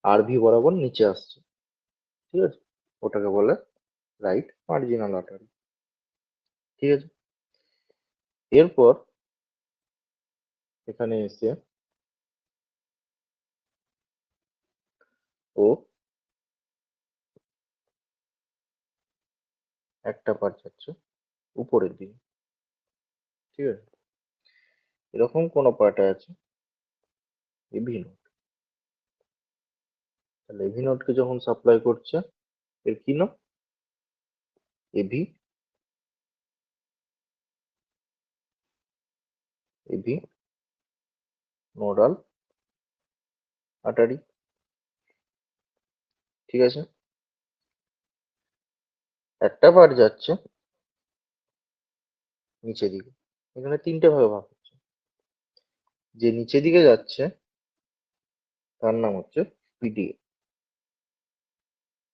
আরভি বরাবর নিচে আসছে। ঠিক আছে, ওটাকে বলে রাইট মার্জিনাল আর্টারি। ঠিক আছে, এরপর এখানে এসে ও একটা পার্ট যাচ্ছে উপরের দিকে। ঠিক আছে, এরকম কোন পার্টে আছে এভি নোড, তাহলে এভি নোডকে যখন সাপ্লাই করছে, এর কি নাম? AV, AV nodal artery. ঠিক আছে, একটা পার্ট যাচ্ছে নিচে দিকে, এখানে তিনটে ভাগে ভাগ হচ্ছে। যে নিচে দিকে যাচ্ছে তার নাম হচ্ছে পিডিএ,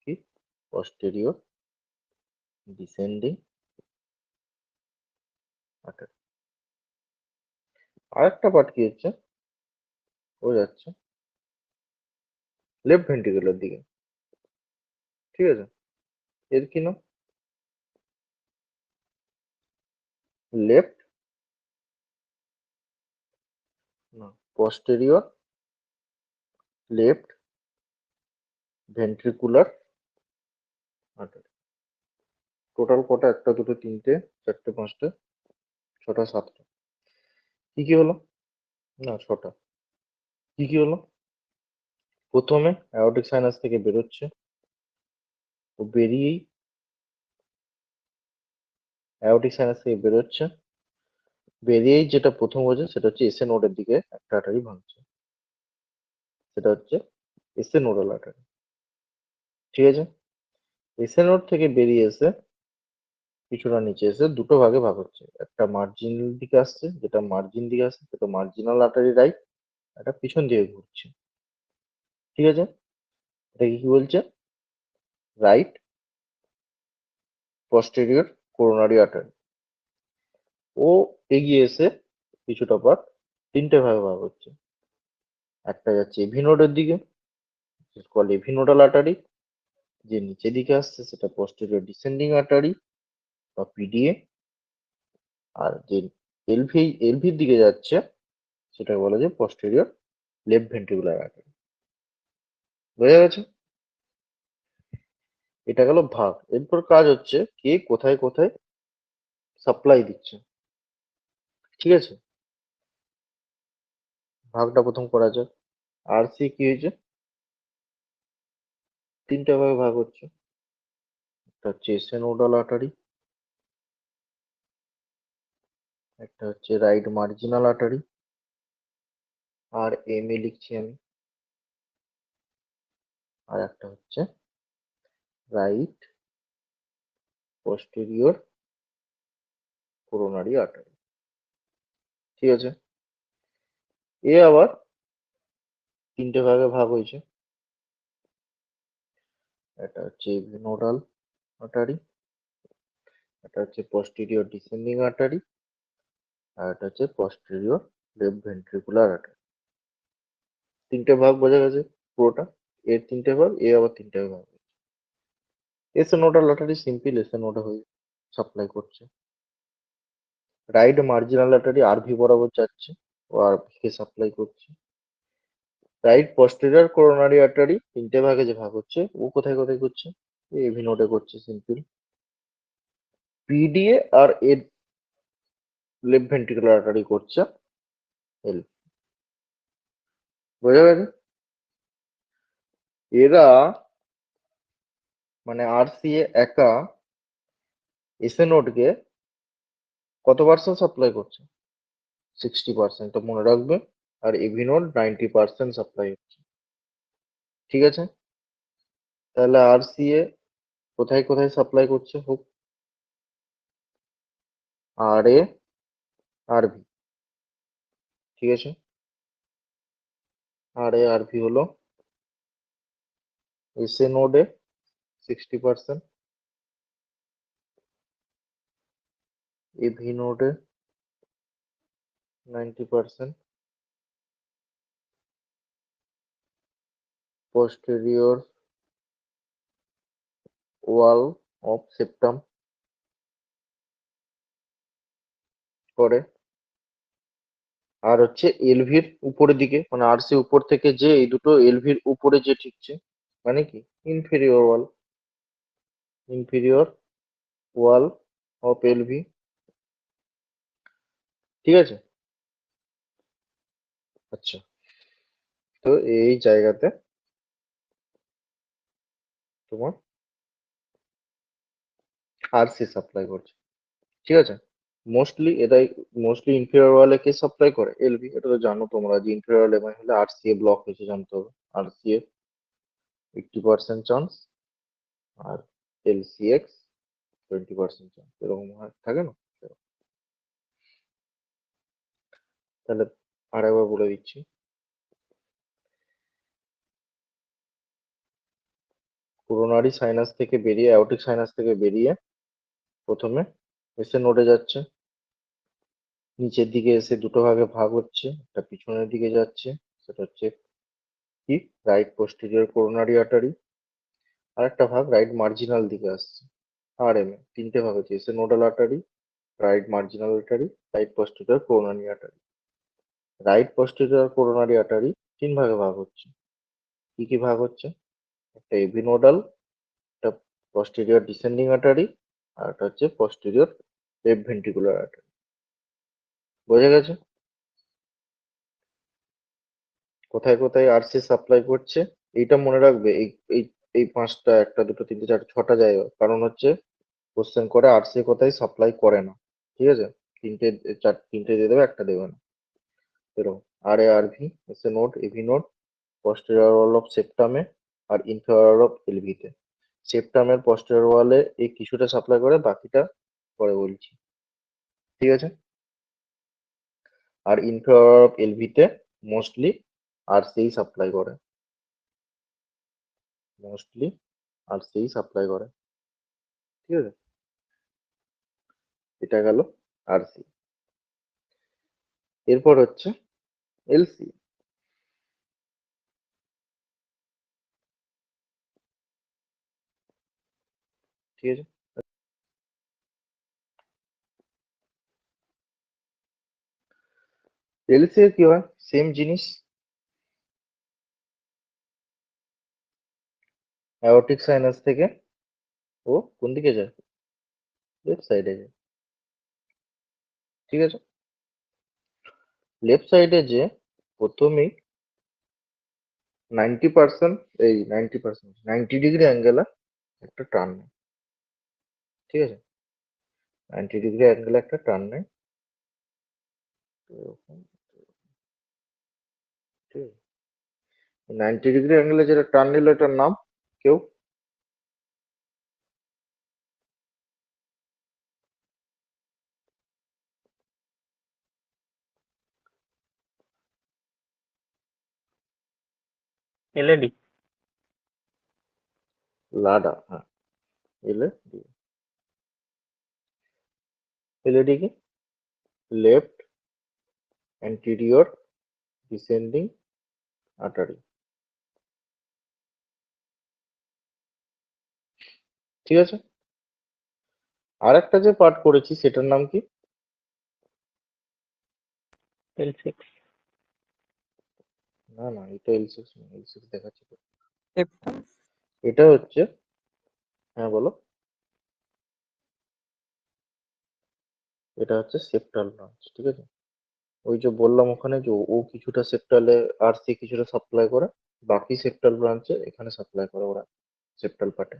কি? Posterior descending artery. আর একটা পার্ট কি হচ্ছে? ও যাচ্ছে লেফট ভেন্ট্রিকুলার দিকে। ঠিক আছে, এর কি নাম? লেফট, না, posterior left ventricular artery. Total কটা? একটা, দুটো, তিনটে, চারটে, পাঁচটা, ছটা, সাতটা। কি কি হলো? না, ছটা। কি কি হলো? প্রথমে অ্যাওর্টিক সাইনাস থেকে বেরোচ্ছে, ও বেরিয়েই অ্যাওর্টিক সাইনাস থেকে বেরোচ্ছে, বেরিয়েই যেটা প্রথম হচ্ছে সেটা হচ্ছে এসএ নোডের দিকে একটা আর্টারি ভাঙছে, সেটা হচ্ছে এসএ নোডাল আর্টারি। ঠিক আছে, এসএ নোড থেকে বেরিয়ে এসে কিছুটা নিচে এসে দুটো ভাগে ভাগ হচ্ছে, একটা মার্জিন দিকে আসছে, যেটা মার্জিন দিকে আসছে সেটা মার্জিনাল আর্টারি রাইট, একটা পিছন দিকে ঘুরছে। ঠিক আছে, এটাকে কি বলছে? Right posterior coronary artery. ও এগিয়ে এসে কিছুটা পর তিনটে ভাগে ভাগ হচ্ছে, একটা যাচ্ছে এভি নোডের দিকে, কল এভি নোডাল আর্টারি। যে নিচে দিকে আসছে সেটা পস্টেরিয়র ডিসেন্ডিং আর্টারি বা পিডিএ। আর যে এলভির দিকে যাচ্ছে সেটা বলা যায় পস্টেরিয়র লেফট ভেন্ট্রিকুলার আর্টারি। বোঝা গেছে? এটা গেল ভাগ। এরপর কাজ হচ্ছে কে কোথায় কোথায় সাপ্লাই দিচ্ছে। ঠিক আছে, ভাগটা প্রথম করা যাক। আর সি কি হয়েছে, তিনটা ভাগে ভাগ হচ্ছে। একটা হচ্ছে এসেনোডাল আর্টারি, একটা হচ্ছে রাইট মার্জিনাল আর্টারি, আর এম এ লিখছি আমি, আর একটা হচ্ছে রাইট পোস্টেরিয়র কোরোনারি আর্টারি। ঠিক আছে, এ আবার তিনটে ভাগে ভাগ হয়েছে। একটা হচ্ছে নোডাল আর্টারি, একটা হচ্ছে পোস্টেরিয়র ডিসেন্ডিং আর্টারি, আর একটা হচ্ছে পোস্টেরিয়র লেফট ভেন্ট্রিকুলার আর্টারি। তিনটে ভাগ বোঝা গেছে পুরোটা, এর তিনটে ভাগ, এ আবার তিনটে ভাগ। এসে নোডাল আর্টারি সিম্পল, এসে নোডা হয়ে সাপ্লাই করছে। রাইট মার্জিনাল আর্টারি আরভি বরাবর যাচ্ছে, ও আরভি কে সাপ্লাই করছে। রাইট পস্টেরিয়র কোরোনারি আর্টারি তিনটে ভাগে যে ভাগ হচ্ছে, ও কোথায় কোথায় করছে, এভি নোডে করছে সিম্পল। পিডিএ আর এর লেফট ভেন্ট্রিকুলার আর্টারি করছে এল। বোঝা গেছে, এরা মানে আরসিএ একা এসএ নোডকে কত পার্সেন্ট সাপ্লাই করছে, 60%, তো মনে রাখবে। আর এভি নোড 90% সাপ্লাই হচ্ছে। ঠিক আছে, তাহলে আরসিএ কোথায় কোথায় সাপ্লাই করছে, হোক আর এ আর ভি। ঠিক আছে, আর এ আর ভি হলো এসএ নোডে 60%, এভি নোডে 90%, posterior ওয়াল অফ সেপ্টাম করে, আর হচ্ছে এলভির উপরের দিকে, মানে আরসি উপর থেকে যে এই দুটো এলভির উপরে যে ঠিকছে, মানে কি ইনফেরিয়র ওয়াল অফ এলভি। ঠিক আছে, আচ্ছা, তো এই জায়গাতে তোমার আরসি সাপ্লাই করছে। ঠিক আছে, এটাই মোস্টলি ইনফেরিয়র ওয়ালে কে সাপ্লাই করে, এলভি। এটা তো জানো তোমরা যে ইনফেরিয়র ওয়ালে মানে হলে আরসিএ ব্লক হয়েছে, জানতে হবে। আরসিএ 80% চান্স, আর এলসিএক্স 20% চান্স, এরকম থাকে না। তাহলে আরেকবার বলে দিচ্ছি, কোরোনারি সাইনাস থেকে বেরিয়ে, অ্যাওর্টিক সাইনাস থেকে বেরিয়ে প্রথমে এসে নোডে যাচ্ছে, নিচের দিকে এসে দুটো ভাগে ভাগ হচ্ছে, একটা পিছনের দিকে যাচ্ছে, সেটা হচ্ছে কি রাইট পোস্টেরিয়র কোরোনারি আর্টারি, আর একটা ভাগ রাইট মার্জিনাল দিকে আসছে, আর এম এ তিনটে ভাগ হচ্ছে, SA nodal artery, right marginal artery, right posterior coronary artery. Right posterior coronary artery তিন ভাগে ভাগ হচ্ছে। কি কি ভাগ হচ্ছে, একটা এভি নোডাল, একটা posterior descending artery, আর একটা হচ্ছে posterior left ventricular artery। বোঝা গেছে কোথায় কোথায় আরসি সাপ্লাই করছে। এইটা মনে রাখবে, এই এই এই পাঁচটা, একটা দুটো তিনটে চারটে ছটা জায়গা, কারণ হচ্ছে কোশ্চেন করে আরসি কোথায় সাপ্লাই করে না। ঠিক আছে, তিনটে দিয়ে দেবে, একটা দেবে না, এরকম। R A R V, S A node, AV node, posterior wall of septum এ, আর inferior of LV তে। সেপ্টামের posterior wall এ এই কিছুটা সাপ্লাই করে, বাকিটা পরে বলছি। ঠিক আছে, আর ইনফেরিয়র অফ এলভি তে মোস্টলি আরসিই সাপ্লাই করে, মোস্টলি আরসিই সাপ্লাই করে। ঠিক আছে, এটা গেল আরসি। এরপর হচ্ছে এলসি। ঠিক আছে, এলসি এর কি হয়, সেম জিনিস, অ্যাওর্টিক সাইনাস থেকে ও কোন দিকে যায়, লেফট সাইডে যায়। ঠিক আছে, লেফট সাইডে যে প্রথমেই 90% 90 ডিগ্রি অ্যাঙ্গেলে একটা টার্ন নেয়, ঠিক আছে? 90 ডিগ্রি অ্যাঙ্গেলে একটা টার্ন নেয়, এরকম, ঠিক আছে? 90 ডিগ্রি অ্যাঙ্গেলে যেটা টার্ন নিল এটার নাম কেউ এলইডি। লাডা, হ্যাঁ, এলে এলইডি কি লেফট অ্যান্টিরিয়র ডিসেন্ডিং আর্টারি, ঠিক আছে? আর একটা যে পার্ট করেছি সেটার নাম কি? L6। না না, এটা L6 না, L6 দেখাচ্ছি তো। সেপ্টাম। এটা হচ্ছে, হ্যাঁ বলো, এটা হচ্ছে সেপ্টাল ব্রাঞ্চ, ঠিক আছে? ওই যে বললাম ওখানে যে ও কিছুটা সেপ্টালে আর সি কিছুটা সাপ্লাই করে, বাকি সেপ্টাল ব্রাঞ্চে এখানে সাপ্লাই করে ওরা, সেপ্টাল পার্টে,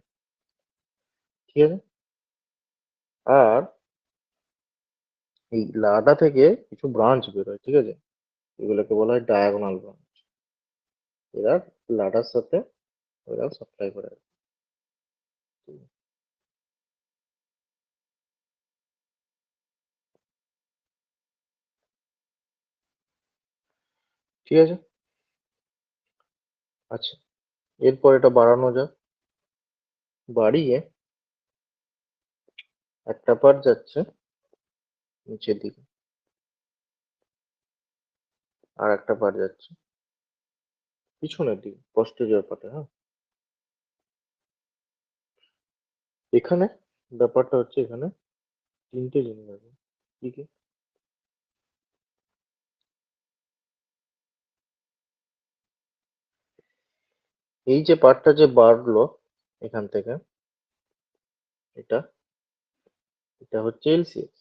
ঠিক আছে? আর এই লাডা থেকে কিছু ব্রাঞ্চ বেরোয়, ঠিক আছে? এগুলোকে বলা হয় ডায়াগোনাল ব্রাঞ্চ। এরা লাডার সাথে ওরা সাপ্লাই করে, ঠিক আছে? আচ্ছা, এরপর এটা বাড়ানো যাক, বাড়িয়ে একটা পার্ট যাচ্ছে নিচের দিকে, আর একটা পার্ট যাচ্ছে পিছনের দিকে, পস্টেরিয়র পার্টে, হ্যাঁ? এখানে ব্যাপারটা হচ্ছে, এখানে তিনটে জিনিস আছে, কি কি? এই যে পার্টটা যে বাড়লো এখান থেকে, এটা এটা হচ্ছে এলসিএস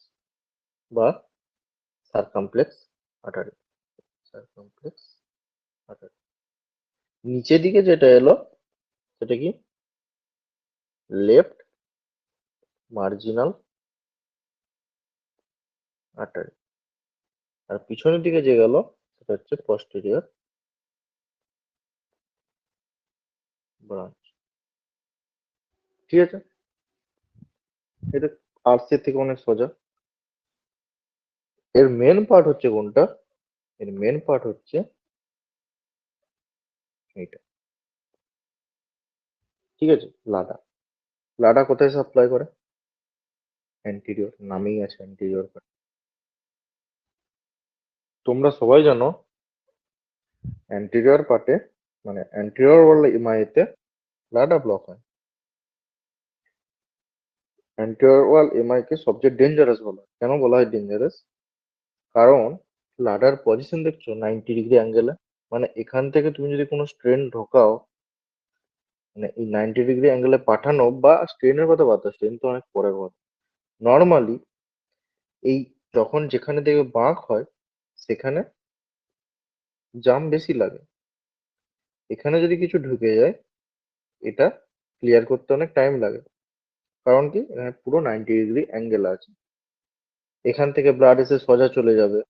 বা সারকামপ্লেক্স আর্টারি, সারকামপ্লেক্স আর্টারি। নিচের দিকে যেটা এলো সেটা কি? Left marginal artery. আর পিছনের দিকে যে গেল সেটা হচ্ছে পস্টেরিয়র ব্রাঞ্চ, ঠিক আছে? এটা আরসি থেকে অনেক সোজা। এর মেন পার্ট হচ্ছে কোনটা? এর মেন পার্ট হচ্ছে এইটা, ঠিক আছে? লাডা। লাডা কোথায় সাপ্লাই করে? অ্যান্টিরিয়র, নামেই আছে অ্যান্টিরিয়র পার্ট। তোমরা সবাই জানো অ্যান্টিরিয়র পার্টে, মানে অ্যান্টিরিয়র ওয়াল এমআইতে লাডা ব্লক হয়। অ্যান্টিরিয়র ওয়াল এমআই কে সবচেয়ে ডেঞ্জারাস বলা হয়। কেন বলা হয় ডেঞ্জারাস? কারণ লাডার পজিশন দেখছো 90 ডিগ্রি অ্যাঙ্গেলে, মানে এখান থেকে তুমি যদি কোনো স্ট্রেন ঢোকাও, মানে এই 90 ডিগ্রি অ্যাঙ্গেলে পাঠানো, বা স্ট্রেনের কথা বাদ দাও, স্ট্রেন তো অনেক পরের কথা, নর্মালি এই যখন যেখানে দেখবে বাঁক হয় সেখানে জাম বেশি লাগে। এখানে যদি কিছু ঢুকে যায় এটা ক্লিয়ার করতে অনেক টাইম লাগে। কারণ কি, এখানে পুরো 90 ডিগ্রি অ্যাঙ্গেল আছে, এখান থেকে ব্লাড এসে সোজা চলে যাবে,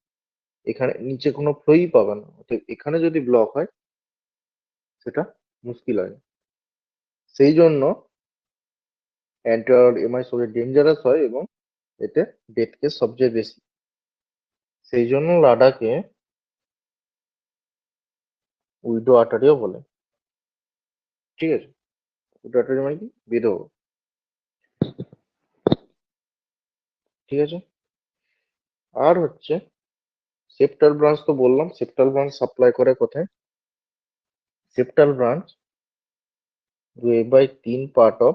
এখানে নিচে কোনো ফ্লোই পাবে না। অতএব এখানে যদি ব্লক হয় সেটা মুশকিল হয়। সেই জন্য অ্যান্টিরিয়র এমআই সবচেয়ে ডেঞ্জারাস হয় এবং এতে ডেথ কেস সবচেয়ে বেশি। সেই জন্য লাডাকে উইডো আর্টারিও বলে, ঠিক আছে? উইডো আর্টারি মানে কি? বিধবা, ঠিক আছে? আর হচ্ছে সেপ্টাল ব্রাঞ্চ, তো বললাম সেপ্টাল ব্রাঞ্চ সাপ্লাই করে কোথায়? Septal branch 2/3 part of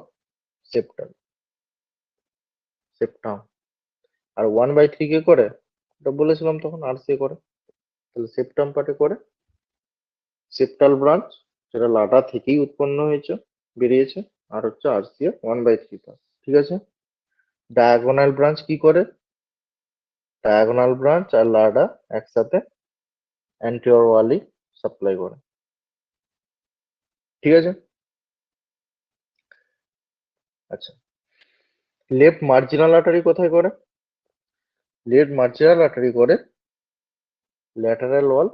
septal, septum. আর 1/3 কে করে? এটা বলেছিলাম তখন আরসি করে। তাহলে সেপ্টাম পার্টে করে সেপ্টাল ব্রাঞ্চ, যেটা লাডা থেকেই উৎপন্ন হয়েছে, বেরিয়েছে, আর হচ্ছে আরসি 1/3 পার্ট, ঠিক আছে? ডায়াগোনাল ব্রাঞ্চ কি করে? ডায়াগোনাল ব্রাঞ্চ আর লাডা একসাথে অ্যান্টিরিয়র ওয়ালই সাপ্লাই করে। ঠিক আছে? আচ্ছা, লেফট মার্জিনাল আর্টারি কোথায় করে? লেফট মার্জিনাল আর্টারি করে lateral wall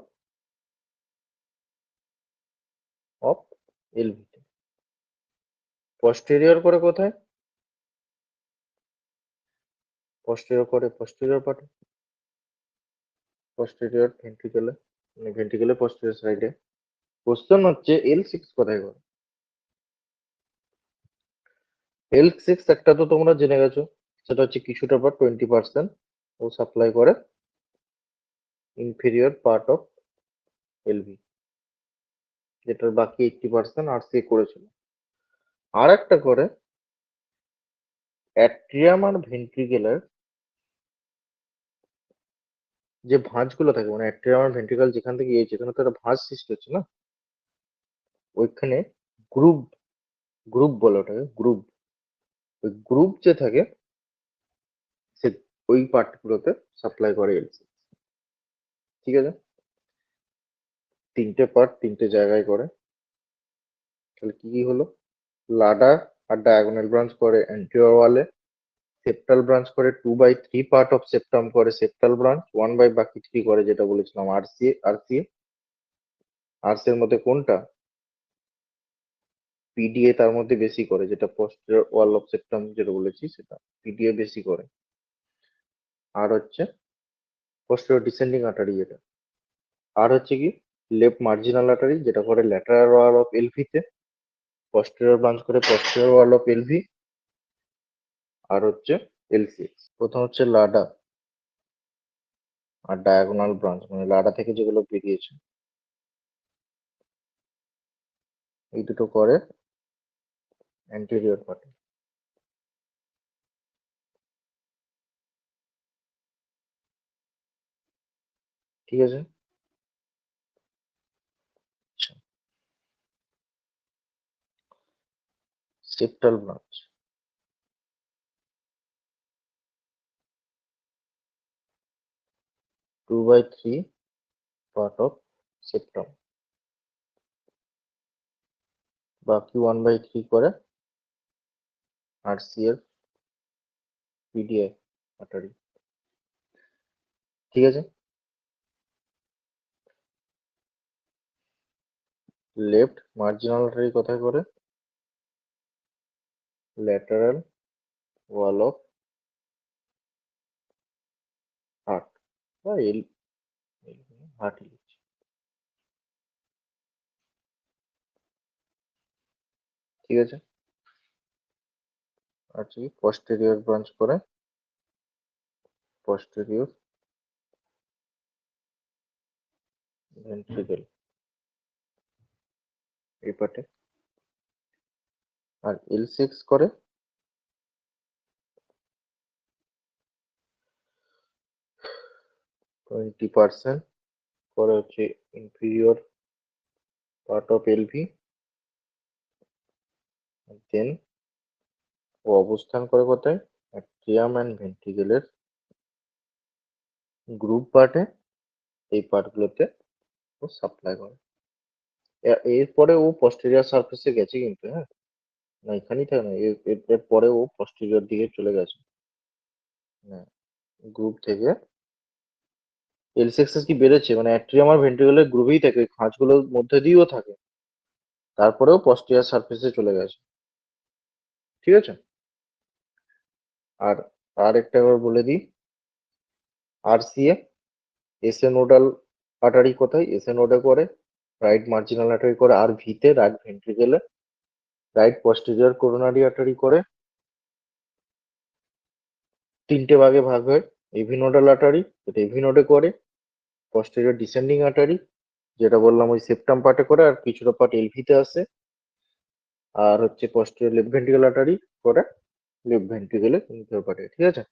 of LV. Posterior করে কোথায়? পস্টেরিয়র করে পস্টেরিয়র পার্টে, পস্টেরিয়র ভেন্ট্রিকেলে, মানে ভেন্ট্রিকেলে পস্টেরিয়র সাইডে। কোশ্চেন হচ্ছে L6 কোথায় করে? L6 একটা তো তোমরা জেনে গেছো, সেটা হচ্ছে কিছুটা পর 20% ও সাপ্লাই করে ইনফেরিয়র পার্ট অফ এলভি, যেটার বাকি 80% RCA করেছিল। আর একটা করে অ্যাট্রিয়াম আর ভেন্ট্রিকেলের যে ভাঁজগুলো থাকে, মানে অ্যাট্রিয়াম আর ভেন্ট্রিকেল যেখান থেকে যেখানে তো একটা ভাঁজ সৃষ্টি হচ্ছে না, ওইখানে গ্রুপ, গ্রুপ বলে ওটাকে, গ্রুপ। ওই গ্রুপ যে থাকে সে ওই পার্টগুলোতে সাপ্লাই করে L6। ঠিক আছে? তিনটে পার্ট তিনটে জায়গায় করে। তাহলে কি কি হলো? লাডার আর ডায়াগোনাল ব্রাঞ্চ করে অ্যান্টিরিয়র ওয়ালে, সেপ্টাল ব্রাঞ্চ করে 2/3 পার্ট অফ সেপ্টাম করে সেপ্টাল ব্রাঞ্চ, 1/3 করে যেটা বলেছিলাম আরসিএ। আরসি এর মধ্যে কোনটা? পিডিএ তার মধ্যে বেশি করে, যেটা পোস্টেরিয়র ওয়াল অফ সেপ্টাম যেটা বলেছি সেটা পিডিএ বেশি করে। আর হচ্ছে পোস্টেরিয়র ডিসেন্ডিং আর্টারি যেটা। আর হচ্ছে কি লেফট মার্জিনাল আর্টারি যেটা করে ল্যাটারাল ওয়াল অফ এলভি তে, posterior ব্রাঞ্চ করে posterior ওয়াল অফ এলভি। আর হচ্ছে L6। প্রথম হচ্ছে লাডা আর ডায়াগোনাল ব্রাঞ্চ, মানে লাডা থেকে যেগুলো বেরিয়েছে এই দুটো করে অ্যান্টেরিয়র পার্টে। ঠিক আছে? আচ্ছা, septal branch, two by three part of septum, বাকি 1/3 করে আরসি এর পিডিএ আর্টারি। ঠিক আছে? লেফট মার্জিনাল আর্টারি কোথায় করে? ল্যাটারাল ওয়াল অফ হার্ট বা হার্ট। ঠিক আছে? আর কি posterior ব্রাঞ্চ করে posterior ventricle এই পার্টে। আর L6 করে 20% করে হচ্ছে inferior part of LV, দেন ও অবস্থান করে কোথায়? অ্যাট্রিয়াম অ্যান্ড ভেন্ট্রিকেলের গ্রুপ পার্টে, এই পার্টগুলোতে ও সাপ্লাই করে। এরপরে ও posterior সারফেসে গেছে কিন্তু, হ্যাঁ, না এখানেই থাকে না, এর পরে ও posterior দিকে চলে গেছে। হ্যাঁ, গ্রুপ থেকে L6 কি বেড়েছে, মানে অ্যাট্রিয়াম আর ভেন্ট্রিকেলের গ্রুপেই থাকে, ওই খাঁজগুলোর মধ্যে দিয়েও থাকে, তারপরেও posterior সারফেসে চলে গেছে। ঠিক আছে? আর আর একটা বার বলে দিই, আরসিএ এসএ নোডাল আর্টারি কোথায়? এসএ নোডে করে রাইট মার্জিনাল আর্টারি করে আর ভিতে রাইট ভেন্ট্রিকেলে, রাইট পস্টেরিয়র করোনারি আর্টারি করে তিনটে ভাগে ভাগ হয়। এভি নোডাল আর্টারি যেটা এভি নোডে করে, পস্টেরিয়র ডিসেন্ডিং আর্টারি যেটা বললাম ওই সেপ্টাম পার্টে করে আর কিছুটা পার্ট এলভিতে আসে, আর হচ্ছে পস্টেরিয়র লেফট ভেন্ট্রিকেল আর্টারি করে লেফট ভেন্ট্রিকেলে ইনফিরিয়র পার্টে। ঠিক আছে?